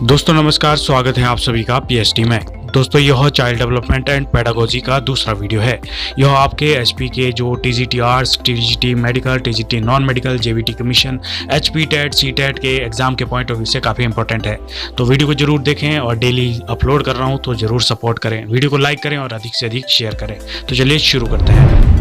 दोस्तों नमस्कार, स्वागत है आप सभी का पीएचडी में। दोस्तों यह चाइल्ड डेवलपमेंट एंड पेडागोजी का दूसरा वीडियो है। यह आपके एचपी के जो TGT arts, TGT medical, TGT non medical, JVT commission, HP TET, C TET के एग्जाम के पॉइंट ऑफ व्यू से काफ़ी इंपॉर्टेंट है। तो वीडियो को जरूर देखें और डेली अपलोड कर रहा हूँ तो जरूर सपोर्ट करें, वीडियो को लाइक करें और अधिक से अधिक शेयर करें। तो चलिए शुरू करते हैं।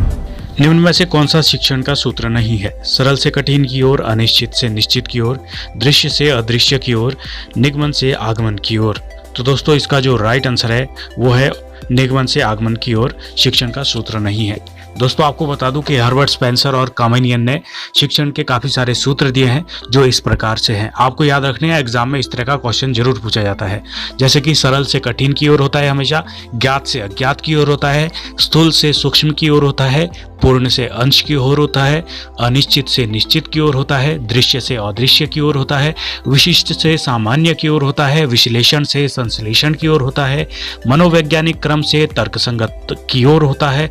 निम्न में से कौन सा शिक्षण का सूत्र नहीं है? सरल से कठिन की ओर, अनिश्चित से निश्चित की ओर, दृश्य से अदृश्य की ओर, निगमन से आगमन की ओर। तो दोस्तों इसका जो राइट आंसर है वो है निगमन से आगमन की ओर शिक्षण का सूत्र नहीं है। दोस्तों आपको बता दूं कि हर्बर्ट स्पेंसर और कामेनियन ने शिक्षण के काफ़ी सारे सूत्र दिए हैं जो इस प्रकार से हैं। आपको याद रखने हैं, एग्जाम में इस तरह का क्वेश्चन जरूर पूछा जाता है। जैसे कि सरल से कठिन की ओर होता है हमेशा, ज्ञात से अज्ञात की ओर होता है, स्थूल से सूक्ष्म की ओर होता है, पूर्ण से अंश की ओर होता है, अनिश्चित से निश्चित की ओर होता है, दृश्य से अदृश्य की ओर होता है, विशिष्ट से सामान्य की ओर होता है, विश्लेषण से संश्लेषण की ओर होता है, मनोवैज्ञानिक क्रम से तर्कसंगत की ओर होता है,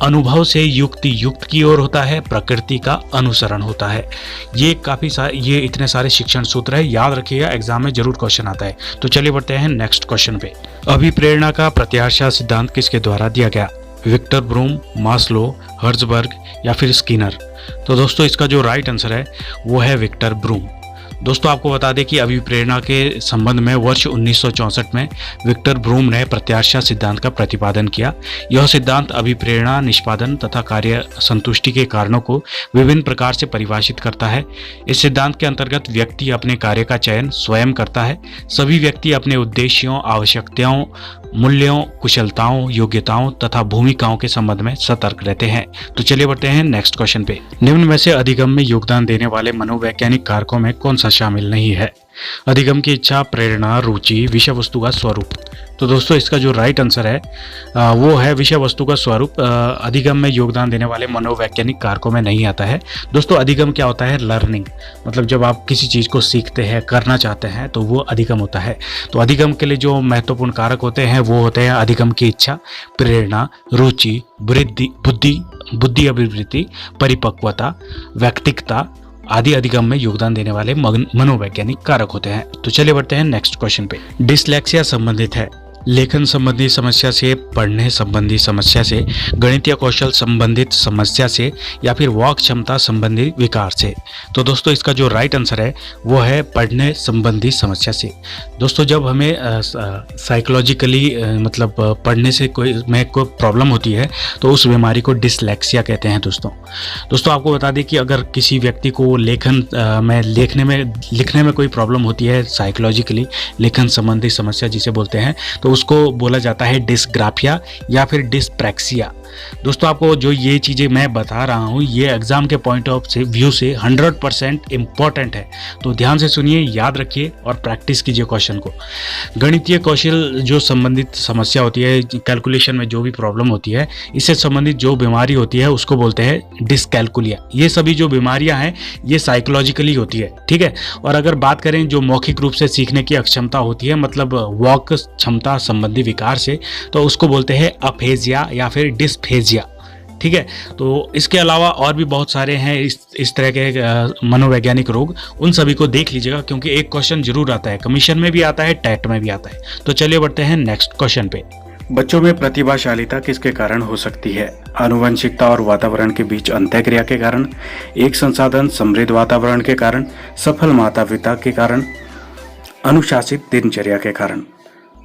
अनुभव से युक्ति युक्त की ओर होता है, प्रकृति का अनुसरण होता है। ये इतने सारे शिक्षण सूत्र है, याद रखिएगा, एग्जाम में जरूर क्वेश्चन आता है। तो चलिए बढ़ते हैं नेक्स्ट क्वेश्चन पे। अभिप्रेरणा का प्रत्याशा सिद्धांत किसके द्वारा दिया गया? विक्टर ब्रूम, मास्लो, हर्ट्जबर्ग या फिर स्किनर? तो दोस्तों इसका जो राइट आंसर है वो है विक्टर ब्रूम। दोस्तों आपको बता दें कि अभिप्रेरणा के संबंध में वर्ष 1964 में विक्टर ब्रूम ने प्रत्याशा सिद्धांत का प्रतिपादन किया। यह सिद्धांत अभिप्रेरणा, निष्पादन तथा कार्य संतुष्टि के कारणों को विभिन्न प्रकार से परिभाषित करता है। इस सिद्धांत के अंतर्गत व्यक्ति अपने कार्य का चयन स्वयं करता है। सभी व्यक्ति अपने उद्देश्यों, आवश्यकताओं, मूल्यों, कुशलताओं, योग्यताओं तथा भूमिकाओं के संबंध में सतर्क रहते हैं। तो चलिए बढ़ते हैं नेक्स्ट क्वेश्चन पे। निम्न में से अधिगम में योगदान देने वाले मनोवैज्ञानिक कारकों में कौन सा शामिल नहीं है? अधिगम की इच्छा, प्रेरणा, रुचि, विषय वस्तु का स्वरूप। तो दोस्तों इसका जो राइट आंसर है वो है विषय वस्तु का स्वरूप। अधिगम में योगदान देने वाले मनोवैज्ञानिक कारकों में नहीं आता है। दोस्तों अधिगम क्या होता है? लर्निंग, मतलब जब आप किसी चीज़ को सीखते हैं, करना चाहते हैं तो वो अधिगम होता है। तो अधिगम के लिए जो महत्वपूर्ण कारक होते हैं वो होते हैं अधिगम की इच्छा, प्रेरणा, रुचि, बुद्धि अभिवृद्धि, परिपक्वता, व्यक्तिकता आदि अधिगम में योगदान देने वाले मनोवैज्ञानिक कारक होते हैं। तो चलिए बढ़ते हैं नेक्स्ट क्वेश्चन पे। डिसलेक्सिया संबंधित है लेखन संबंधी समस्या से, पढ़ने संबंधी समस्या से, गणितीय कौशल संबंधित समस्या से या फिर वाक क्षमता संबंधी विकार से? तो दोस्तों इसका जो राइट आंसर है वो है पढ़ने संबंधी समस्या से। दोस्तों जब हमें साइकोलॉजिकली मतलब पढ़ने से कोई प्रॉब्लम होती है तो उस बीमारी को डिसलेक्सिया कहते हैं। दोस्तों आपको बता दें कि अगर किसी व्यक्ति को लिखने में कोई प्रॉब्लम होती है, साइकोलॉजिकली लेखन संबंधी समस्या जिसे बोलते हैं, तो उसको बोला जाता है डिस्ग्राफिया या फिर डिस्प्रैक्सिया। दोस्तों आपको जो ये चीज़ें मैं बता रहा हूँ ये एग्जाम के पॉइंट ऑफ व्यू से 100% इम्पॉर्टेंट है। तो ध्यान से सुनिए, याद रखिए और प्रैक्टिस कीजिए क्वेश्चन को। गणितीय कौशल जो संबंधित समस्या होती है, कैलकुलेशन में जो भी प्रॉब्लम होती है, इससे संबंधित जो बीमारी होती है उसको बोलते हैं डिसकैलकुलिया। ये सभी जो बीमारियां हैं ये साइकोलॉजिकली होती है, ठीक है। और अगर बात करें जो मौखिक रूप से सीखने की अक्षमता होती है, मतलब वाक क्षमता संबंधी विकार से, तो उसको बोलते हैं अफेजिया या फिर डिस्फेजिया, ठीक है। तो इसके अलावा और भी बहुत सारे हैं इस तरह के मनोवैज्ञानिक रोग, उन सभी को देख लीजिएगा क्योंकि एक क्वेश्चन जरूर आता है, कमीशन में भी आता है, टेट में भी आता है। तो चलिए बढ़ते हैं नेक्स्ट क्वेश्चन पे। बच्चों में प्रतिभाशालिता किसके कारण हो सकती है? आनुवंशिकता और वातावरण के बीच अंतःक्रिया के कारण, एक संसाधन समृद्ध वातावरण के कारण, सफल माता पिता के कारण, अनुशासित दिनचर्या के कारण?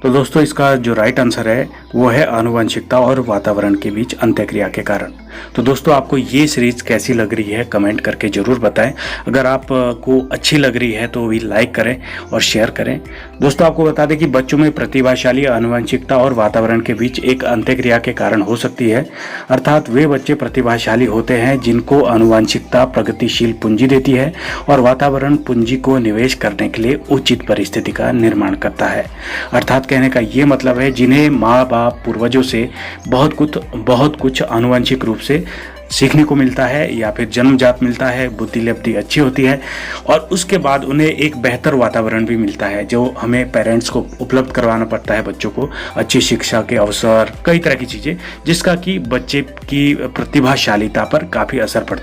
तो दोस्तों इसका जो राइट आंसर है वो है आनुवंशिकता और वातावरण के बीच अंतःक्रिया के कारण। तो दोस्तों आपको ये सीरीज कैसी लग रही है कमेंट करके जरूर बताएं। अगर आपको अच्छी लग रही है तो भी लाइक करें और शेयर करें। दोस्तों आपको बता दें कि बच्चों में प्रतिभाशाली आनुवंशिकता और वातावरण के बीच एक अंतःक्रिया के कारण हो सकती है, अर्थात वे बच्चे प्रतिभाशाली होते हैं जिनको आनुवंशिकता प्रगतिशील पूंजी देती है और वातावरण पूंजी को निवेश करने के लिए उचित परिस्थिति का निर्माण करता है। अर्थात कहने का ये मतलब है जिन्हें माँ बाप पूर्वजों से बहुत कुछ आनुवंशिक रूप से सीखने को मिलता है या फिर जन्मजात मिलता है, बुद्धि लब्धि अच्छी होती है और उसके बाद उन्हें एक बेहतर वातावरण भी मिलता है जो हमें पेरेंट्स को उपलब्ध करवाना पड़ता है। बच्चों को अच्छी शिक्षा के अवसर, कई तरह की चीज़ें जिसका कि बच्चे की प्रतिभाशालिता पर काफ़ी असर पड़ता है।